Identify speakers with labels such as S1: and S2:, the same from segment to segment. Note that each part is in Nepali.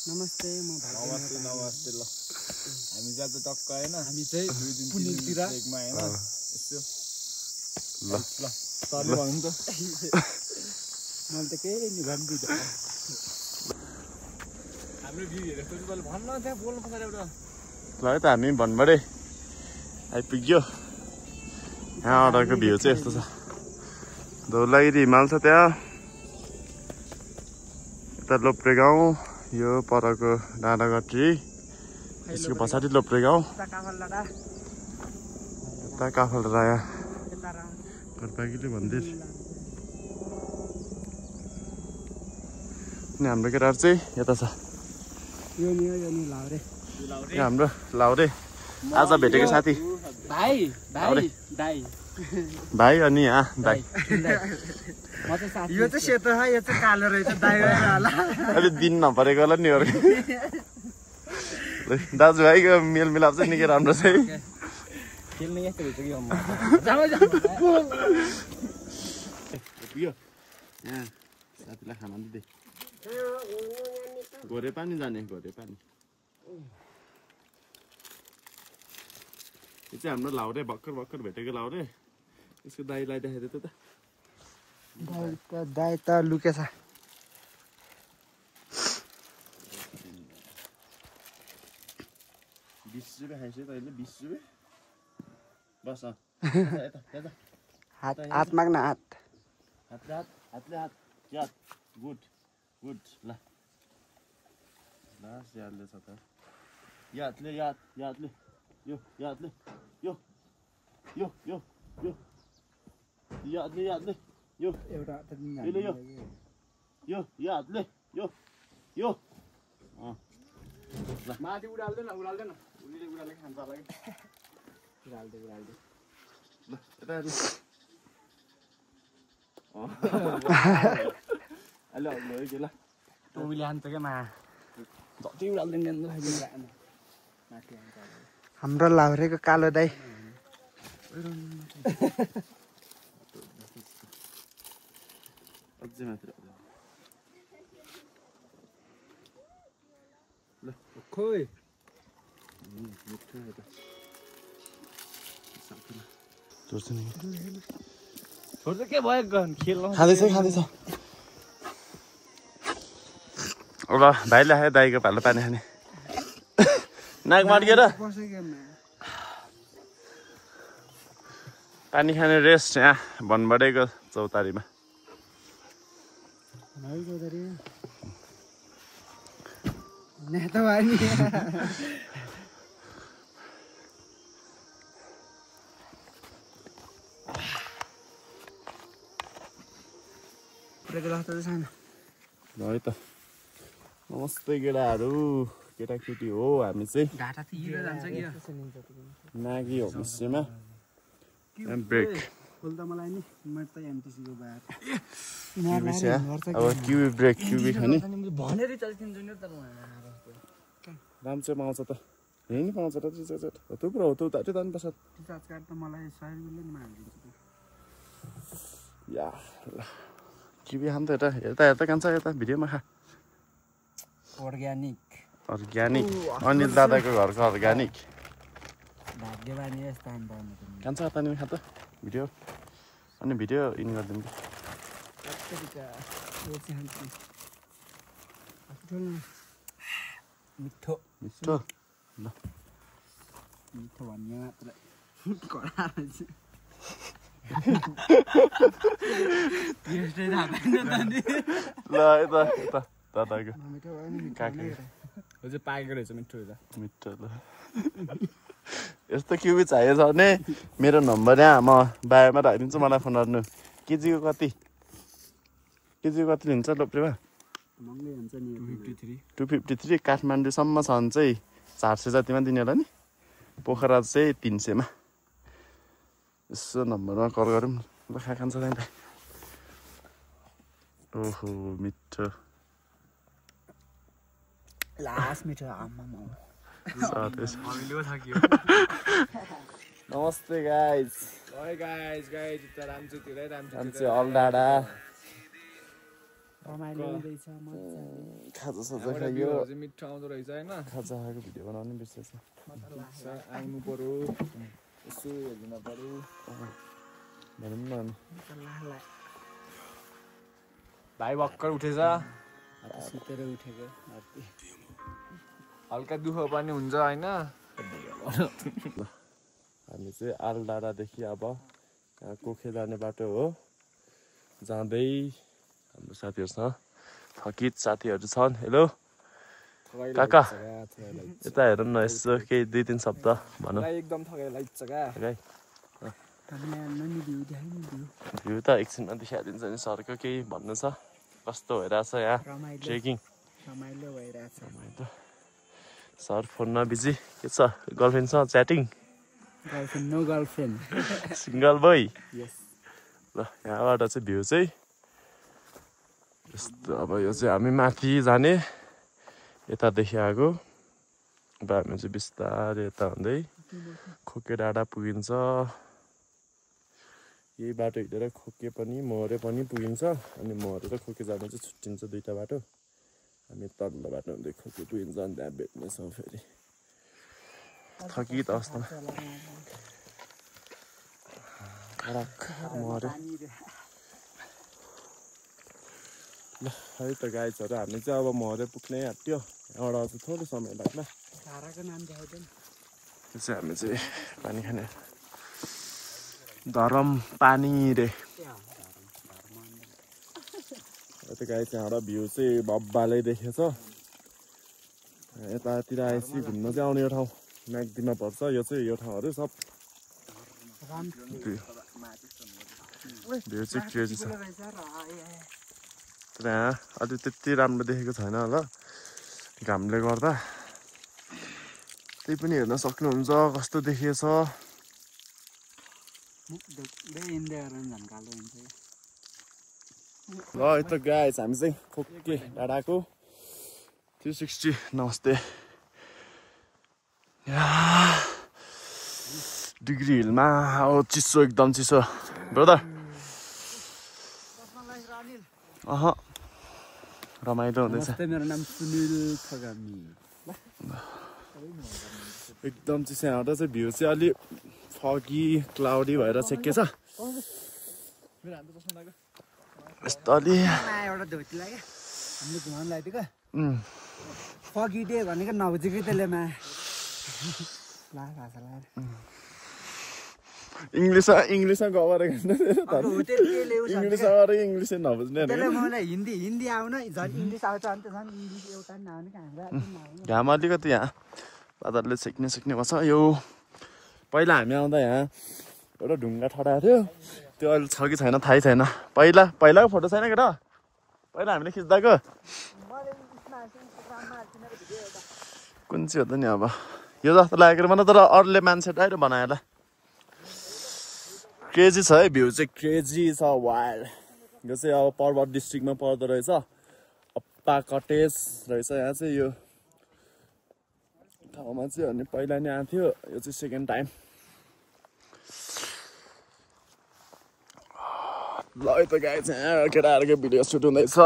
S1: नमस्ते म
S2: नमस्ते नमस्ते ल हामी जात टक्क हैन
S1: हामी चाहिँ
S2: 2 दिन
S1: पुनेतिर
S2: ब्रेकमा हैन यसो
S3: ल
S2: ल सरी भन्नु त
S1: मैले त केही नि भन्दिन
S2: हाम्रो भ्यू हेरेको चाहिँ तपाईले भन्न त्यहाँ बोल्नु पर्छ एउटा
S3: ल है त हामी भन्बडे आइपुग्यो यहाँ अडको भ्यू चाहिँ यस्तो छ धौलागिरी हिमाल छ त्यहाँ यता लोप्रे गाउँ यो परको डाँडागट्री यसको पछाडि लोप्रे गाउँ यता काफलराया घरपागिले मन्दिर अनि हाम्रो केटाहरू चाहिँ यता छ
S1: यो नि लाउरे
S3: यो हाम्रो लाउरे आज भेटेको साथी
S1: भाइ भाइ दाइ
S3: भाइ अनि दाइ
S1: म चाहिँ साथी
S4: यो चाहिँ सेतो है यो चाहिँ कालो रहेछ दाइ होला
S3: अलि दिन नपरेको होला नि अर्को दाजुभाइको मेलमिलाप चाहिँ निकै राम्रो छ है
S1: खेल्ने यस्तो हुन्छ कि
S3: पुग्यो यहाँ साथीलाई खाना दिँदै घोरे पानी जाने घोरे पानी यो चाहिँ हाम्रो लाउरे भर्खर भेटेको लाउरे यसको दाइलाई देखाइदियो त
S4: दाइ त लुकेछ
S3: 20 रुपियाँ खाइसक्यो तैँले 20 रुपियाँ बस
S4: हात माग्न हात
S3: हातले गुड ल यादले छ त यादले यो यादले यो यादले यो
S4: एउटा त
S3: यो यादले यो
S1: माथि उडाल्दैन उडाल्दैन उडाले खान्छ होला कि उडाल्दै
S3: ल यता अहिले अग्लो है के ल
S1: टोबीले हान्छ क्या मा जति उडाल्दैन
S4: हाम्रो लाउरेको कालो दाइ
S3: अझै मात्र ल
S1: खोइ
S3: मिठो है त छोड्छ नि
S1: छोड्छ के भयो खेल्नु
S3: खाँदैछ अब भाइले खायो दाइको भालो पानी खाने नाक मार्किएर पानी खाने रेस्ट यहाँ भन्बडेको चौतारीमा
S4: नेता भयो नि
S3: है त नमस्ते केटाहरू केटाकेटी हो हामी चाहिँ
S1: घाटा थिएर जान्छ कि
S3: नागी होमस्टेमा ब्रेक
S4: फुल त मलाई नि म त एमटिसीको बार
S3: अब क्युबी ब्रेक क्युबी खाने
S1: भनेर चल्किन्छ नि तर
S3: दाम चाहिँ पाउँछ त यहीँ नि पाउँछ त थुप्रो हो त्यो जानुपर्छ
S4: रिचार्ज कार्ड त मलाई 100 रुपियाँले हालिदिन्छु
S3: या ल क्युबी खानु त हेर्दा कान्छ यता भिडियोमा खा
S4: अर्ग्यानिक
S3: अनिल दादाको घरको अर्ग्यानिक
S4: भाग्यवानी यस्तो पाउनु
S3: कान्छ यता नि खा त भिडियो अनि भिडियो इन गरिदिउँ
S4: मिठो
S3: मिठो ल
S4: मिठो भन्ने मात्र
S3: ल यता दादाको काकी
S1: पाकेको रहेछ मिठो
S3: मिठो ल यस्तो क्युबी चाहिएछ भने मेरो नम्बर यहाँ म बायोमा राखिदिन्छु मलाई फोन गर्नु केजीको कति लिन्छ लोप्रेमा 253 काठमाडौँसम्म छ भने चाहिँ 400 जतिमा दिने होला नि पोखरा चाहिँ 300 मा यसो नम्बरमा कल गरौँ ल खान्छ त ओहो मिठो
S4: लास्ट मिठो
S3: नमस्ते गाइज
S2: गाइज अल
S3: डाँडा
S4: रमाइलो हुँदैछ मजाले
S3: खाजा साजा
S2: यहाँबाट
S3: खायो
S2: भ्यूहरू चाहिँ मिठो आउँदो रहेछ होइन
S3: खाजा खाएको भिडियो बनाउनु बिर्सेछ
S2: आउनु पर्यो यसो हेर्न पर्यो
S3: भनौँ न अनि
S2: भाइ भर्खर उठेछ
S4: सुतेर उठेको राति
S2: हल्का दुःख पनि हुन्छ होइन
S3: हामी चाहिँ आलडाँडादेखि अब यहाँ कोखे जाने बाटो हो जाँदै हाम्रो साथीहरूसँग थकित साथीहरू छन् हेलो काका यता हेरौँ न यसो केही 2-3 शब्द भनौँ
S2: एकदम थकाइ लाग्छ क्या
S3: भ्यू त एकछिनमा देखाइदिन्छ नि सरको केही भन्नु छ कस्तो भइरहेछ यहाँ ट्रेकिङ
S4: रमाइलो भइरहेछ
S3: सर फोनमा बिजी के छ गर्लफ्रेन्डसँग chatting
S4: girlfriend no girlfriend
S3: single boy
S4: yes
S3: ल यहाँबाट चाहिँ भ्यू चाहिँ यस्तो अब यो चाहिँ हामी माथि जाने यतादेखि आएको अब हामी चाहिँ बिस्तारै यता हुँदै खोके डाँडा पुगिन्छ यही बाटो हिँडेर खोके पनि मोहरे पनि पुगिन्छ अनि मोहरे र खोके जानु चाहिँ छुट्टिन्छ 2टा बाटो हामी तल्लो बाटो हुँदै खोके पुगिन्छ अनि त्यहाँ भेट्नेछौँ फेरि थकित अवस्थामा मोहरे ल है त गाइजहरू हामी चाहिँ अब मोहरे पुग्नै आँट्यो यहाँबाट अझ थोरै समय लाग्ला
S4: धाराको नाम देखाउँदैन
S3: त्यो चाहिँ हामी चाहिँ पानी खाने धरम पानी रे यता गाई चाहिँ यहाँबाट भ्यू चाहिँ बब्बालै देखेछ यतातिर आएपछि घुम्न चाहिँ आउने यो ठाउँ म्याग्दीमा पर्छ यो चाहिँ यो ठाउँहरू सब भ्यू चाहिँ क्रेजी छ तर यहाँ अलि त्यति राम्रो देखेको छैन होला घामले गर्दा त्यही पनि हेर्न सक्नुहुन्छ कस्तो देखिएछ ल यता गाइस हामी चाहिँ खोके डाँडाको 360 नमस्ते डिग्री हिलमा हो चिसो एकदम चिसो ब्रदर रमाइलो हुँदैछ
S4: मेरो नाम सुनिल थगामी
S3: एकदम चिसो यहाँबाट चाहिँ भ्यू चाहिँ अलि फगी क्लाउडी भएर छेकेछ यस्तो अलि
S4: एउटा धोती लाग्यो हामीले घुमाउनु लगाइदिएको फगी डे भनेको नबुझेकै त्यसले मा भाषा लगाएर
S3: इङ्ग्लिसमा गएको इङ्ग्लिसमा गरेको इङ्ग्लिसै नबुझ्ने
S4: मलाई हिन्दी आउन झन् इङ्ग्लिस आउँछ अन्त झन् इङ्ग्लिस एउटा पनि नआउने हाम्रो
S3: घाम अलिकति यहाँ बादलले सेक्ने भएको छ यो पहिला हामी आउँदा यहाँ एउटा ढुङ्गा ठडाएको थियो त्यो अहिले छ कि छैन थाहै छैन पहिलाको फोटो छैन केटा पहिला हामीले खिच्दाको कुन चाहिँ हो त नि अब यो जस्तो लागेको मलाई तर अरूले मान्छे डाइरेक्ट बनायो होला क्रेजी छ है भ्यू चाहिँ क्रेजी छ वाइल्ड यो चाहिँ अब पर्वत डिस्ट्रिक्टमा पर्दो रहेछ अप्पा कटेज रहेछ यहाँ चाहिँ यो ठाउँमा चाहिँ अनि पहिला नै आएको थियो यो चाहिँ सेकेन्ड टाइम ल त गाई चाहिँ केटाहरूको भिडियो सुट हुँदैछ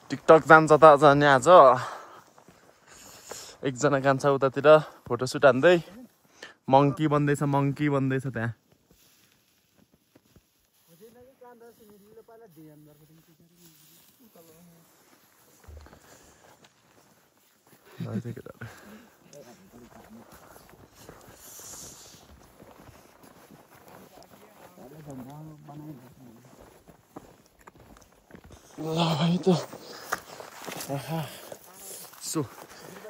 S3: टिकटक जान्छ त जाने आज एकजना कान्छ उतातिर फोटो सुट हान्दै मङ्की बन्दैछ त्यहाँ ल भाइ त सो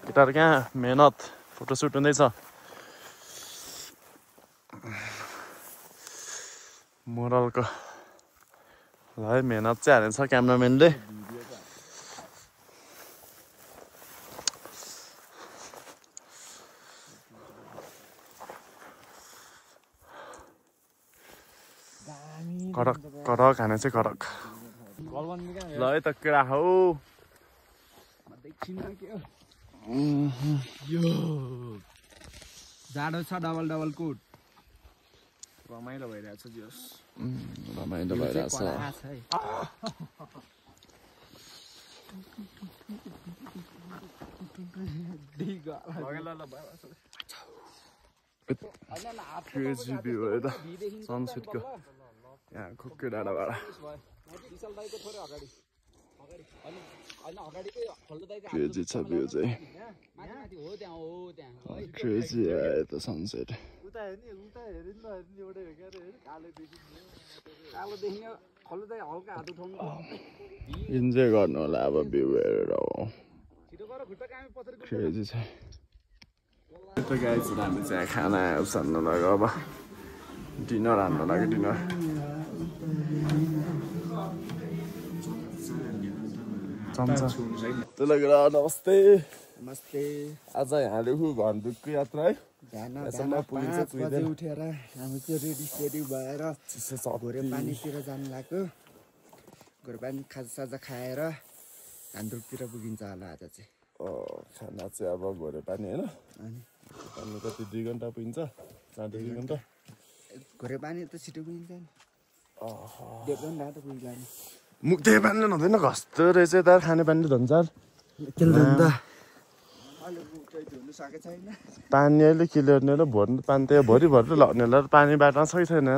S3: केटाहरू कहाँ मेहनत फोटोसुट हुँदैछ मोरलको ल है मेहनत चाहिँ हालेको छ क्यामराम्यानले कडक खाने चाहिँ कडक ल है त केरा हौ
S4: जाडो छ डबल कोट
S2: रमाइलो भइरहेछ जोस
S3: रमाइलो भइरहेछ क्रेजी भ्यू है त सनसेटको यहाँ खोके डाँडाबाट क्रेजी छ भ्यू चाहिँ क्रेजी आयो त सनसेट इन्जोय गर्नु होला अब भ्यू हेरेर क्रेजी छ त गाइस हामी चाहिँ खाना सान्नु लाग्यो अब डिनर हान्नु लाग्यो डिनर चम्चा त्यसले गर्दा नमस्ते
S4: नमस्ते
S3: आज यहाँले घन्टुकको यात्रा है
S4: बिहान 5 बजे उठेर हामी चाहिँ रेडी सेडी भएर घोरे पानीतिर जानु लाग्यो घोरे पानी खाजासाजा खाएर घन्टुकतिर पुगिन्छ होला आज चाहिँ
S3: खाना चाहिँ अब घोरे पानी होइन पानी कति 2 घन्टा पुगिन्छ 4-2 घन्टा
S4: घोरे पानी त छिटो पुगिन्छ नि 1.5 घन्टा त पुगिन्छ नि
S3: मुख त्यही पानीले नहुँदैन कस्तो रहेछ त खाने पानी धन्सार पानी अहिले के ल्याउने र भर्नु पानी त भरि लगाउने होला पानी बाटोमा सही छैन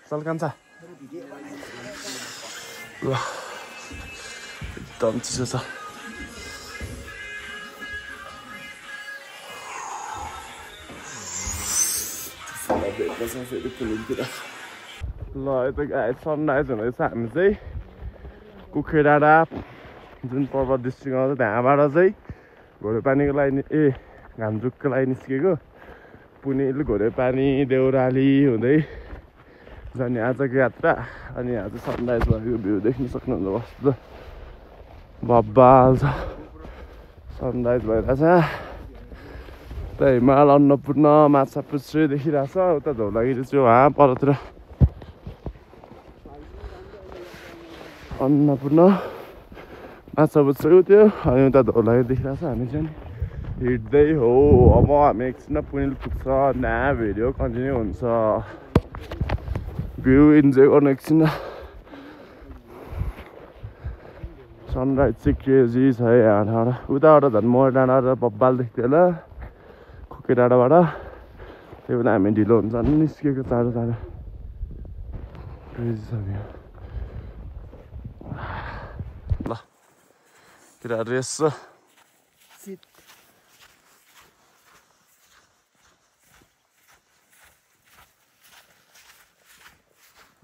S3: चल कान्छा ल एकदम चिसो छ फेरि पुलिङतिर ल यता गाई सनराइज हुँदैछ हामी चाहिँ कुखे डाँडा जुन पर्वत डिस्ट्रिक्ट आउँछ त्यहाँबाट चाहिँ घोरे पानीको लागि घामजुकको लागि निस्केको पुनेल घोरे पानी देउराली हुँदै जाने आजको यात्रा अनि यहाँ चाहिँ सनराइज भएको भ्यू देख्न सक्नुहुन्छ कस्तो बब्बाल छ सनराइज भइरहेछ उता हिमाल अन्नपूर्ण माछापुच्छ्रे देखिरहेछ उता धौलागिरी चाहिँ वहाँ परतिर अन्नपूर्ण माछापुच्छ्रे त्यो अनि उता धौलागिरी देखिरहेछ हामी चाहिँ हिँड्दै हो अब हामी एकछिनमा पुनेल पुग्छ नयाँ भिडियो कन्टिन्यू हुन्छ भ्यू इन्जोय गर्नु एकछिन सनराइज चाहिँ क्रेजी छ है यहाँबाट उताबाट झन् मोर डाँडा र बब्बाल देख्थ्यो होला खोके डाँडाबाट त्यही भएर हामी ढिलो हुन्छ नि निस्केको चाँडो क्रेजी छ भ्यू ल केटा रेस छ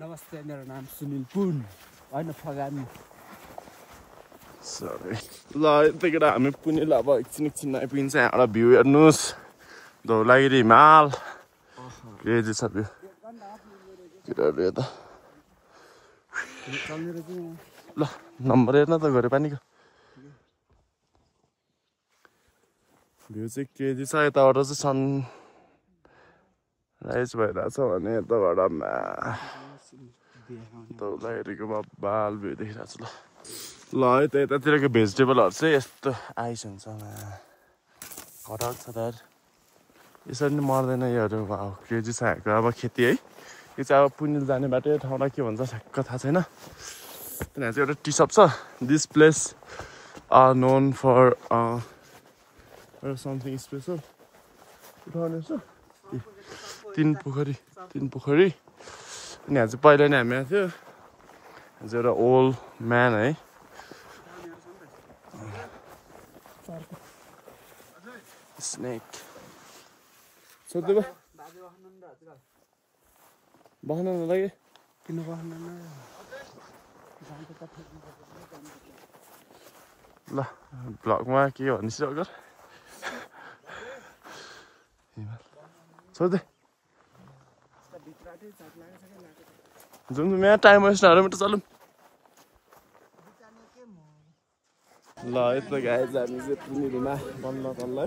S4: नमस्ते मेरो नाम सुनिल पुन होइन फगानी
S3: सरी ल यता केटा हामी पुनेल अब एकछिन आइपुगिन्छ यहाँबाट भ्यू हेर्नुहोस् धौलागिरी हिमाल क्रेजी छ भ्यू केटाहरू यता ल नम्बर हेर्न त घोरे पानीको भ्यू चाहिँ क्रेजी छ यताबाट चाहिँ सनराइज भइरहेछ भने यताबाट धौलागिरीको बब्बाल भ्यू देखिरहेको छु ल यतातिरको भेजिटेबलहरू चाहिँ यस्तो आइस हुन्छ घटाएको छ त यसरी नै मर्दैन योहरू अब क्रेजी छ यहाँको अब खेती है यो चाहिँ अब पुनेल जाने बाटो ठाउँलाई के भन्छ ठ्याक्क थाहा छैन त्यहाँ चाहिँ एउटा टी सप छ this place are known for something special उठाउने छ तीन पोखरी अनि यहाँ चाहिँ पहिला नै हामी आएको थियो यहाँ चाहिँ एउटा ओल्ड म्यान है स्नेक सोध्दै बस्न नलागे
S4: किन बस्न
S3: ल भ्लगमा के भनिस् अगर सोध्दै जुन यहाँ टाइम वेस्ट नगरौँ त चलौँ ल यता गाई हामी चाहिँ पुनेलमा बन्द तल्ल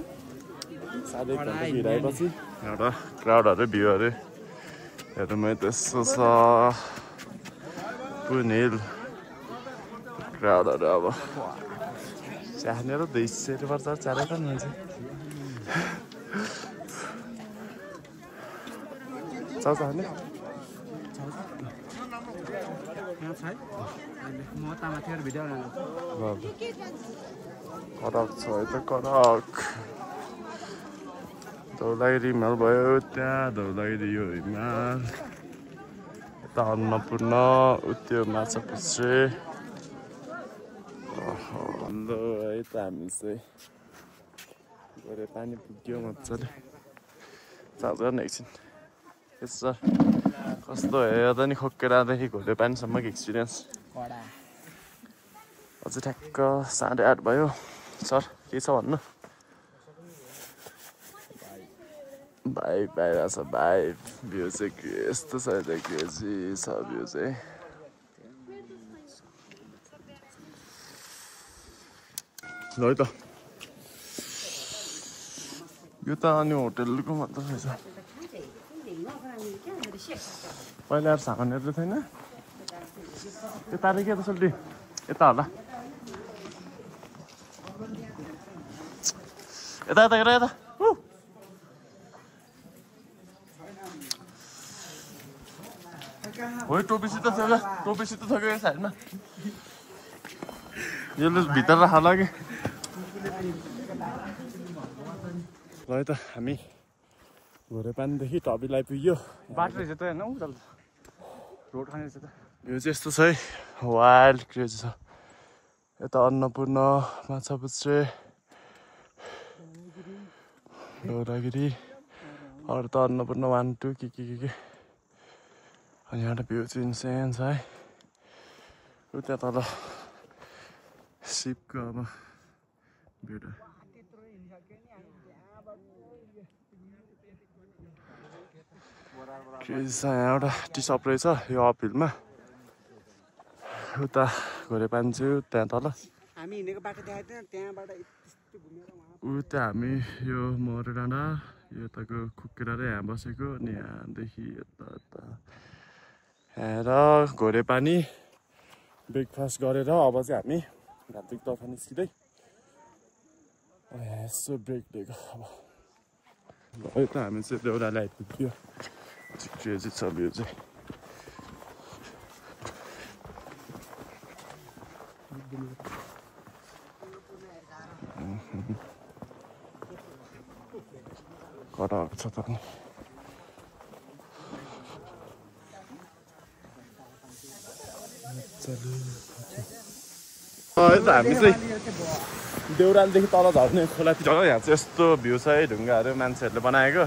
S3: साह्रै घन्टा हिँडाएपछि एउटा क्राउडहरू भ्यूहरू हेर्नुमै त्यस्तो छ पुनेल क्राउडहरू अब चाहने र 200 पर्छ चारै पनि मान्छे चाउचाउ हान्ने
S4: यहाँ छ है म तामाथि भिडियो बनाउँछु
S3: करक छ है त करक धौलागिरी हिमाल भयो त्यहाँ धौलागिरी यो हिमाल यता अन्नपूर्ण उत्यो माछा पुच्छ्रे ल है त हामी चाहिँ गरे पानी पुग्यो मजाले चार्ज गर्ने एकछिन यसो कस्तो हेर्दा नि खोकेर आएदेखि घोले पानीसम्मको एक्सपिरियन्स अझै ठ्याक्क 8:30 भयो सर के छ भन्नु भाइ बाहिर छ भाइ भ्यू चाहिँ यस्तो छ त क्रेजी छ भ्यू चाहिँ ल है त यो त अनि होटेलको मात्र रहेछ पहिला सामान हेर्दै थिएन यता के त सोल्टी यता होला यता यता हेर यता हो टोपीसित छ ल टोपीसित छ कि साइडमा यसले भित्र राख्न लाग्यो ल है त हामी घोरे पानीदेखि टबीलाई पुग्यो
S1: बाटो रहेछ त होइन उता रोड खाने रहेछ त
S3: यो चाहिँ यस्तो छ है वाइल्ड क्रेज छ यता अन्नपूर्ण माछा पुच्छ्रे धौलागिरी अरू त अन्नपूर्ण 1 2 के अनि यहाँ भ्यू चाहिँ इन्सेन छ है उता तल सिपको अब भ्यू क्रेज छ यहाँ एउटा टी सप रहेछ यो अप हिलमा उता घोरे पानी चाहिँ त्यहाँ तल
S4: हामी हिँडेको बाटो देखाएको थिएन त्यहाँबाट यस्तो घुमेर
S3: उता हामी यो मरे डाँडा यताको खुक्केर यहाँ बसेको अनि यहाँदेखि यता यता यहाँ घोरे पानी ब्रेकफास्ट गरेर अब चाहिँ हामी घाटुकतर्फ निस्किँदै यसो ब्रेक लिएको अब ल त हामी चाहिँ देउराली आइपुग्यो क्रेजी छ भ्यू चाहिँ कटाएको छ त नि हामी चाहिँ देउरालीदेखि तल झर्ने खोलातिर यहाँ चाहिँ यस्तो भ्यू छ है ढुङ्गाहरू मान्छेहरूले बनाएको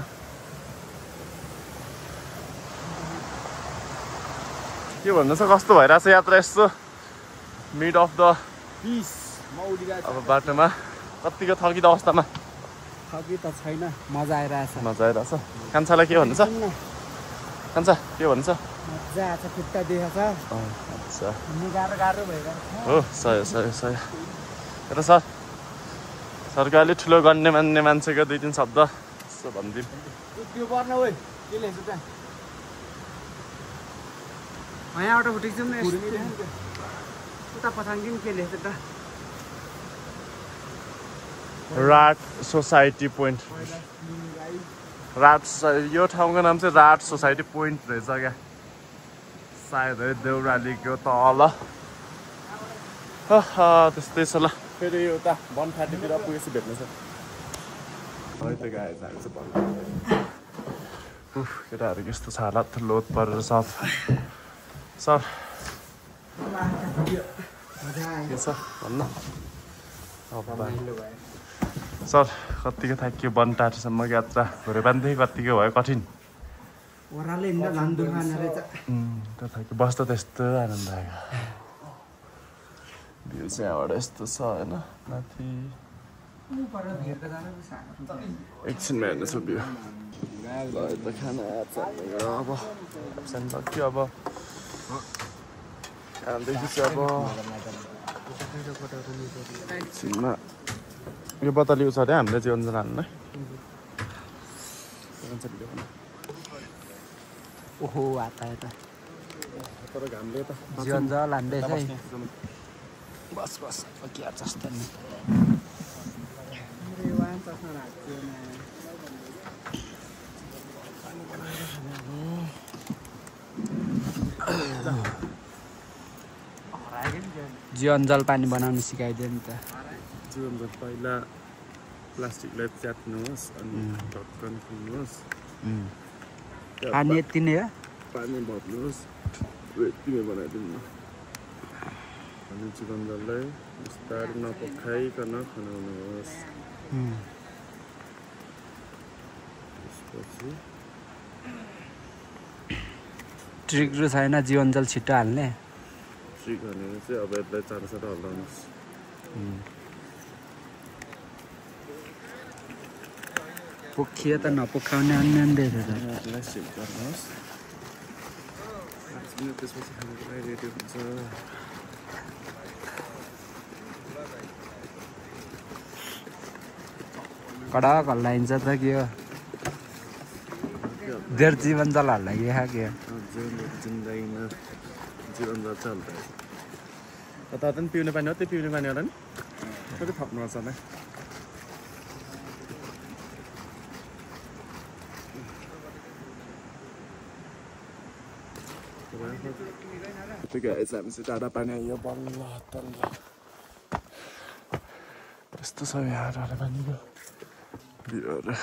S3: के भन्नु छ कस्तो भइरहेछ यात्रा यस्तो मिड अफ द
S4: पिस मौलिरहेको
S3: अब बाटोमा कतिको थकित अवस्थामा
S4: थकी त छैन मजा आइरहेछ
S3: मजा आइरहेछ कान्छालाई के भन्नु छ कान्छा के भन्नु छ
S4: मजा आएको छ खुट्टा देखाएको
S3: अच्छा
S4: छ गाह्रो भइरहेको
S3: हो सय र सरको अलिक ठुलो गन्ने मान्ने मान्छेको 2-3 शब्द यसो भनिदिउँ
S4: त्यो पर्न ओइ के लेख्छ त यहाँबाट उठेको छौँ न उता पछाडि के लेख्छ त
S3: राट सोसाइटी पोइन्ट राट यो ठाउँको नाम चाहिँ राट सोसाइटी पोइन्ट रहेछ क्या सायद है देउरालीको तल त्यस्तै छ ल फेरि उता बनफाटीतिर पुगेपछि भेट्नु छ है त गाई हामी चाहिँ भन्नु केटाहरू यस्तो छ हालत लोत परेर सब सर के छ भन्नु सर कतिको थाकियो बनटाटीसम्मको यात्रा घोरे पानीदेखि कतिको भयो कठिन त्यो थाक्यो बस्दा त्यस्तो आनन्द आयो भ्यू चाहिँ यहाँबाट यस्तो छ होइन माथि एकछिनमा हेर्नुहोस् भ्यू त खाना अब सक्यो अब यहाँदेखि चाहिँ अब एकछिनमा यो बतलिएको छ अरे हामीले चाहिँ अन्जना हाल्नु
S4: ओहो आता यता
S3: तर घामले त
S4: जीवन जल हान्दैछ है
S3: बस के जस्तो नि
S5: जीवनजल पानी बनाउन सिकाइदियो नि त
S3: जीवनजल पहिला प्लास्टिकलाई च्यात्नुहोस् अनि ढक्कन खोल्नुहोस्
S5: पानी यति नै हो
S3: पानी भर्नुहोस् यतिमै बनाइदिनु न अनि जीवनजललाई बिस्तारै नपखाइकन खनाउनुहोस् त्यसपछि
S5: ट्रिक छैन जीवनजल छिटो हाल्ने
S3: ट्रिक भनेर चाहिँ अब यसलाई चारो हल्लाउनुहोस्
S5: पोखियो त नपोखाउने अन्य
S3: यसलाई सेभ गर्नुहोस् 5 मिनट त्यसपछि खानुको लागि रेडी हुन्छ
S5: कडक हल्लाइन्छ त के हो धेर जीवनजल हल्ला के
S3: जिन्दगीमा जीवनजल चल्छ त पनि पिउने पानी हो त्यो पिउने पानी होला नि कति थप्नुपर्छ होला हामी चाहिँ टाढा पानी आइयो बल्ल तल्ल यस्तो छ यहाँ टाढा पानीको बिउहरू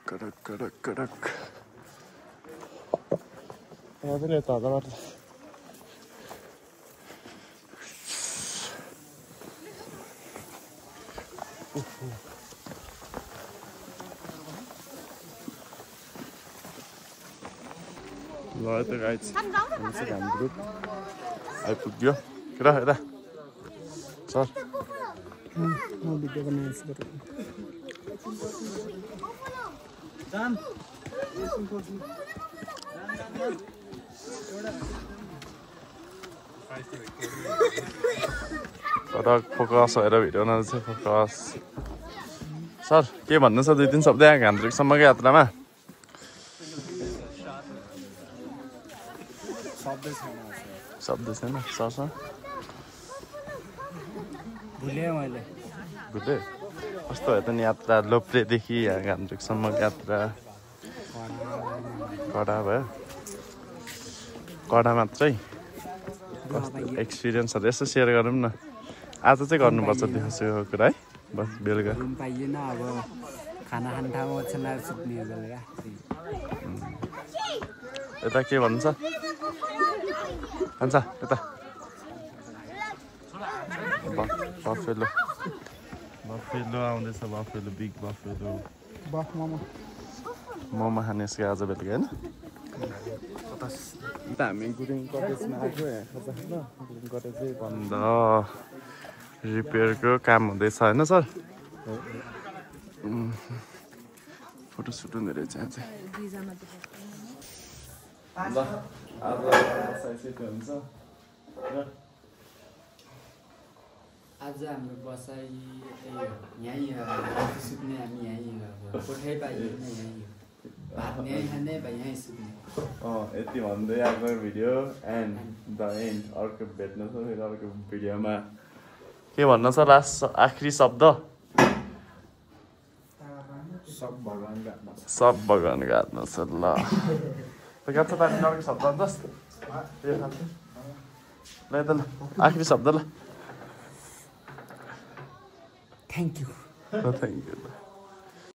S3: कडक कडक कडक कडक पनि यता हजारबाट ल यता गाइज हाम्रो ग्रुप आइपुग्यो केटा यता सर
S5: भिडियो बनाइन्छ
S3: कडक फोकस भएर भिडियो बनाउँदै छ फोकस सर के भन्नु छ 2-3 शब्द यहाँ घान्द्रिकसम्मको यात्रामा शब्द छैन सर
S5: भुलेँ मैले
S3: बुझ्दै कस्तो भयो त नि यात्रा लोप्रेदेखि यहाँ घान्द्रिकसम्मको यात्रा कडा भयो कडा मात्रै कस्तो एक्सपिरियन्सहरू यसो सेयर गरौँ न आज चाहिँ गर्नुपर्छ त्यो कुरा है बस बेलुका
S5: रुम पाइएन अब खाना खाने ठाउँमा ओछ्यान सुत्ने हो बेलुका
S3: यता के भन्छ भन्छ यता बफेलो बफेलो आउँदैछ बफेलो बिग बफेलो मोमो खाने यसको आज बेलुका होइन हामी गुरुङ कटेजमा आएको गुरुङ कटेज चाहिँ बन्द रिपेयरको काम हुँदैछ होइन सर फोटोसुट हुँदो रहेछ यहाँ चाहिँ ल
S5: आज हाम्रो बसाइ यहीँ सुत्ने हामी यहीँ कोठै पाइएन यहीँ भात यहीँ खाने यहीँ सुत्ने
S3: यति भन्दै आफ्नो भिडियो एन्ड द एन्ड अर्को भेट्नु छ फेरि अर्को भिडियोमा के भन्न छ लास्ट आखिरी शब्द सब भगवान्को हातमा छ ल गाछ पानी अर्को शब्द भन्छस् ल त ल आखिरी शब्द ल
S5: थ्याङ्क यू
S3: थ्याङ्क यू